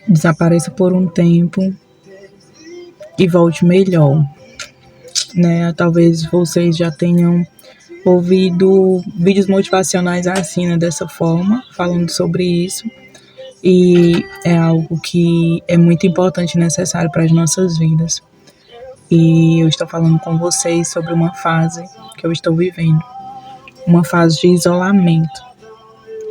desapareça por um tempo e volte melhor, né? Talvez vocês já tenham ouvido vídeos motivacionais assim, né, dessa forma, falando sobre isso. E é algo que é muito importante e necessário para as nossas vidas. E eu estou falando com vocês sobre uma fase que eu estou vivendo, uma fase de isolamento.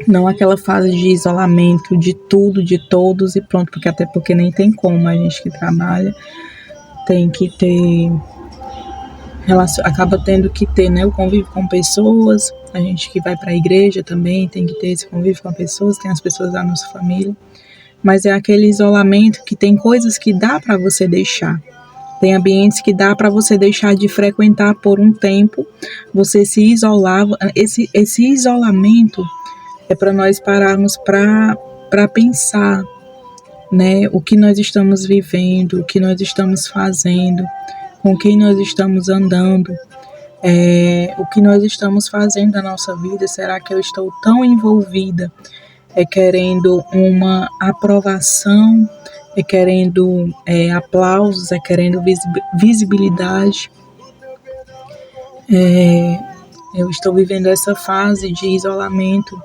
Não aquela fase de isolamento de tudo, de todos e pronto, porque até porque nem tem como, a gente que trabalha tem que ter, acaba tendo que ter, né, o convívio com pessoas, a gente que vai para a igreja também tem que ter esse convívio com pessoas, tem as pessoas da nossa família, mas é aquele isolamento que tem coisas que dá para você deixar. Tem ambientes que dá para você deixar de frequentar por um tempo, você se isolava. Esse isolamento é para nós pararmos para pensar, né, o que nós estamos vivendo, o que nós estamos fazendo, com quem nós estamos andando, o que nós estamos fazendo na nossa vida. Será que eu estou tão envolvida, querendo uma aprovação, querendo aplausos, querendo visibilidade? Eu estou vivendo essa fase de isolamento.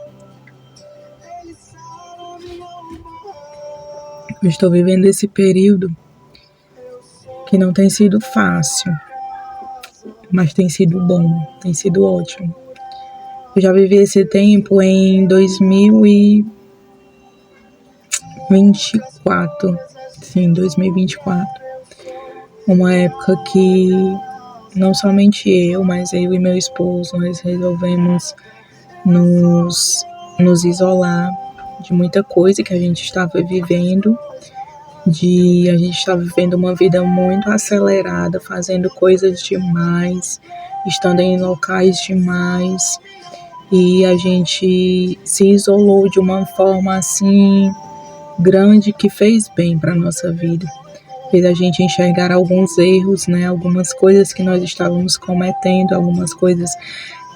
Eu estou vivendo esse período que não tem sido fácil, mas tem sido bom, tem sido ótimo. Eu já vivi esse tempo em 2024, sim, 2024. Uma época que não somente eu, mas eu e meu esposo, nós resolvemos nos isolar de muita coisa que a gente estava vivendo. A gente estava vivendo uma vida muito acelerada, fazendo coisas demais, estando em locais demais, e a gente se isolou de uma forma assim grande que fez bem para a nossa vida. Fez a gente enxergar alguns erros, né, algumas coisas que nós estávamos cometendo, algumas coisas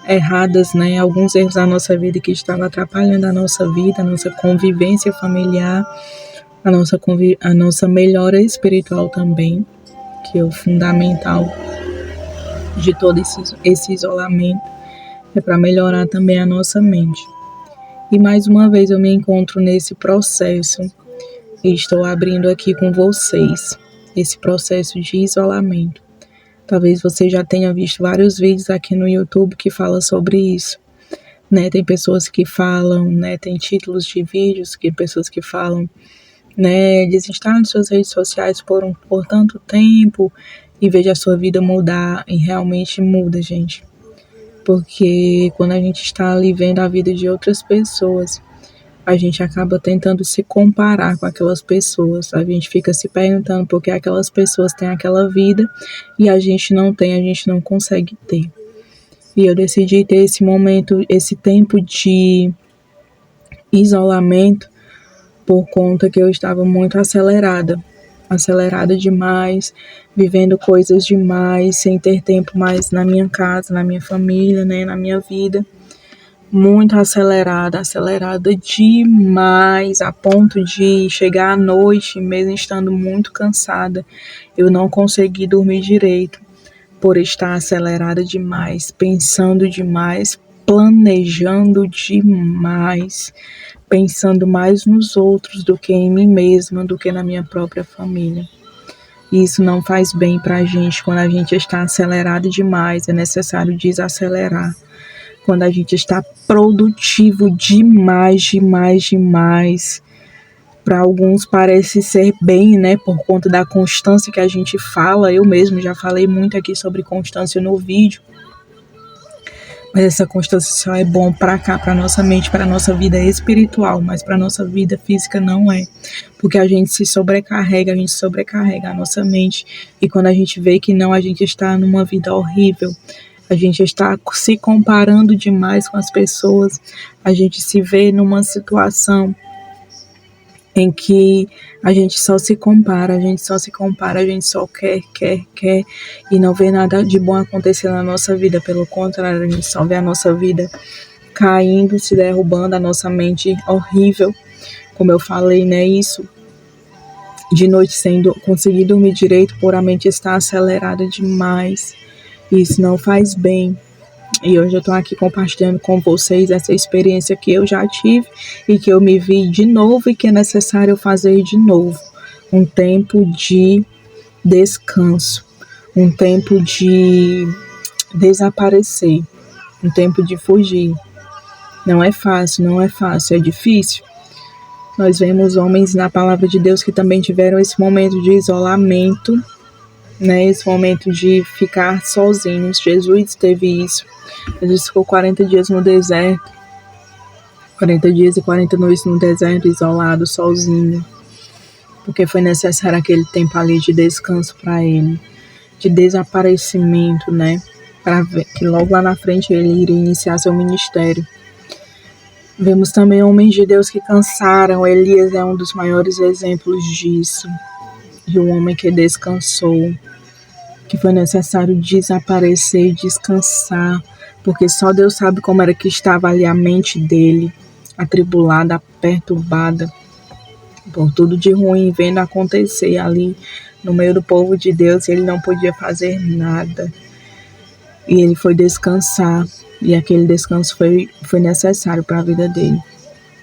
erradas, né, alguns erros da nossa vida que estavam atrapalhando a nossa vida, a nossa convivência familiar, a nossa melhora espiritual também, que é o fundamental de todo esse isolamento, é para melhorar também a nossa mente. E mais uma vez eu me encontro nesse processo e estou abrindo aqui com vocês esse processo de isolamento. Talvez você já tenha visto vários vídeos aqui no YouTube que falam sobre isso, né? Tem pessoas que falam, né? Tem títulos de vídeos que pessoas que falam, né? Desinstale suas redes sociais por tanto tempo e veja a sua vida mudar. E realmente muda, gente. Porque quando a gente está ali vendo a vida de outras pessoas, a gente acaba tentando se comparar com aquelas pessoas. A gente fica se perguntando por que aquelas pessoas têm aquela vida e a gente não tem, a gente não consegue ter. E eu decidi ter esse momento, esse tempo de isolamento, por conta que eu estava muito acelerada demais, vivendo coisas demais, sem ter tempo mais na minha casa, na minha família, né, na minha vida. Muito acelerada demais, a ponto de chegar à noite, mesmo estando muito cansada, eu não consegui dormir direito, por estar acelerada demais, pensando demais, planejando demais, pensando mais nos outros do que em mim mesma, do que na minha própria família. E isso não faz bem pra gente. Quando a gente está acelerado demais, é necessário desacelerar. Quando a gente está produtivo demais, para alguns parece ser bem, né, por conta da constância que a gente fala. Eu mesmo já falei muito aqui sobre constância no vídeo, mas essa constância só é bom para cá, para nossa mente, para nossa vida espiritual, mas para nossa vida física não é, porque a gente se sobrecarrega, a nossa mente, e quando a gente vê que não, a gente está numa vida horrível. A gente está se comparando demais com as pessoas, a gente se vê numa situação em que a gente só se compara, a gente só quer, e não vê nada de bom acontecer na nossa vida. Pelo contrário, a gente só vê a nossa vida caindo, se derrubando, a nossa mente horrível, como eu falei, né, isso de noite sem conseguir dormir direito por a mente estar acelerada demais. Isso não faz bem. E hoje eu estou aqui compartilhando com vocês essa experiência que eu já tive e que eu me vi de novo e que é necessário fazer de novo. Um tempo de descanso, um tempo de desaparecer, um tempo de fugir. Não é fácil, é difícil. Nós vemos homens na palavra de Deus que também tiveram esse momento de isolamento, né? Esse momento de ficar sozinhos. Jesus teve isso. Jesus ficou 40 dias no deserto, 40 dias e 40 noites no deserto, isolado, sozinho, porque foi necessário aquele tempo ali de descanso para ele, de desaparecimento, né? Para ver que logo lá na frente ele iria iniciar seu ministério. Vemos também homens de Deus que cansaram. Elias é um dos maiores exemplos disso, de um homem que descansou, que foi necessário desaparecer e descansar, porque só Deus sabe como era que estava ali a mente dele, atribulada, perturbada, por tudo de ruim vendo acontecer ali no meio do povo de Deus, e ele não podia fazer nada. E ele foi descansar, e aquele descanso foi necessário para a vida dele.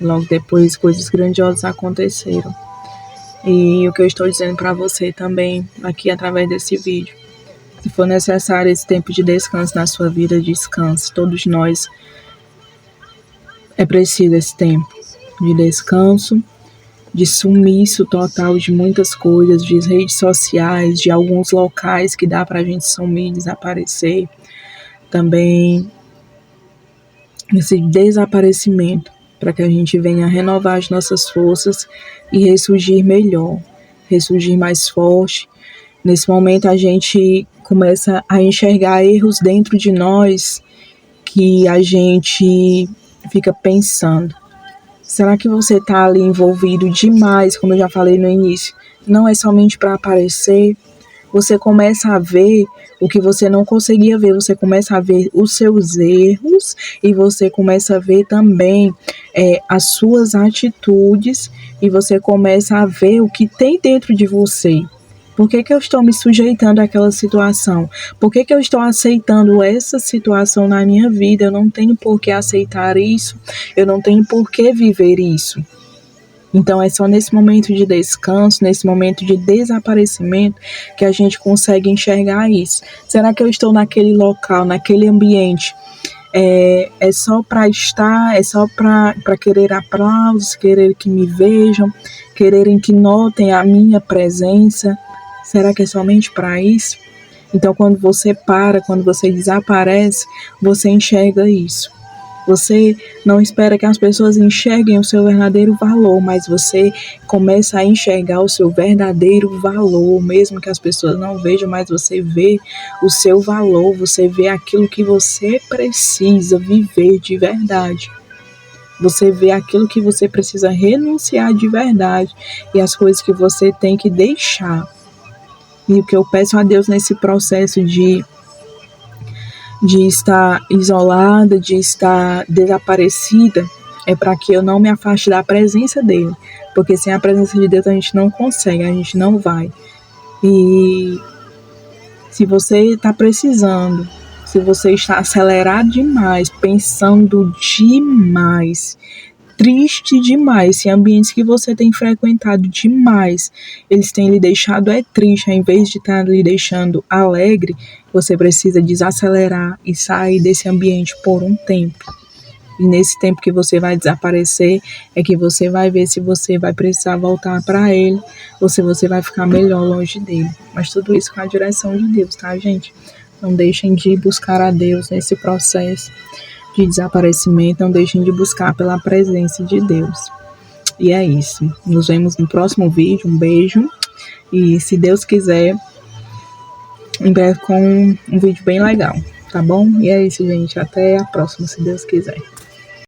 Logo depois, coisas grandiosas aconteceram. E o que eu estou dizendo para você também, aqui através desse vídeo, se for necessário esse tempo de descanso na sua vida, descanse. Todos nós é preciso esse tempo de descanso, de sumiço total de muitas coisas, de redes sociais, de alguns locais que dá para a gente sumir, desaparecer. Também esse desaparecimento, para que a gente venha renovar as nossas forças e ressurgir melhor, ressurgir mais forte. Nesse momento a gente começa a enxergar erros dentro de nós que a gente fica pensando. Será que você está ali envolvido demais, como eu já falei no início? Não é somente para aparecer. Você começa a ver o que você não conseguia ver. Você começa a ver os seus erros e você começa a ver também as suas atitudes e você começa a ver o que tem dentro de você. Por que eu estou me sujeitando àquela situação? Por que eu estou aceitando essa situação na minha vida? Eu não tenho por que aceitar isso. Eu não tenho por que viver isso. Então é só nesse momento de descanso, nesse momento de desaparecimento, que a gente consegue enxergar isso. Será que eu estou naquele local, naquele ambiente? É só para estar, é só para querer aplausos, querer que me vejam, quererem que notem a minha presença? Será que é somente para isso? Então, quando você para, quando você desaparece, você enxerga isso. Você não espera que as pessoas enxerguem o seu verdadeiro valor, mas você começa a enxergar o seu verdadeiro valor, mesmo que as pessoas não vejam, mas você vê o seu valor, você vê aquilo que você precisa viver de verdade. Você vê aquilo que você precisa renunciar de verdade e as coisas que você tem que deixar. E o que eu peço a Deus nesse processo de estar isolada, de estar desaparecida, é para que eu não me afaste da presença dele. Porque sem a presença de Deus a gente não consegue, a gente não vai. E se você está precisando, se você está acelerado demais, pensando demais, triste demais, se ambientes que você tem frequentado demais, eles têm lhe deixado triste, ao invés de estar lhe deixando alegre, você precisa desacelerar e sair desse ambiente por um tempo. E nesse tempo que você vai desaparecer, é que você vai ver se você vai precisar voltar para ele, ou se você vai ficar melhor longe dele. Mas tudo isso com a direção de Deus, tá, gente? Não deixem de buscar a Deus nesse processo de desaparecimento, não deixem de buscar pela presença de Deus. E é isso. Nos vemos no próximo vídeo. Um beijo. E se Deus quiser, em breve com um vídeo bem legal, tá bom? E é isso, gente. Até a próxima, se Deus quiser.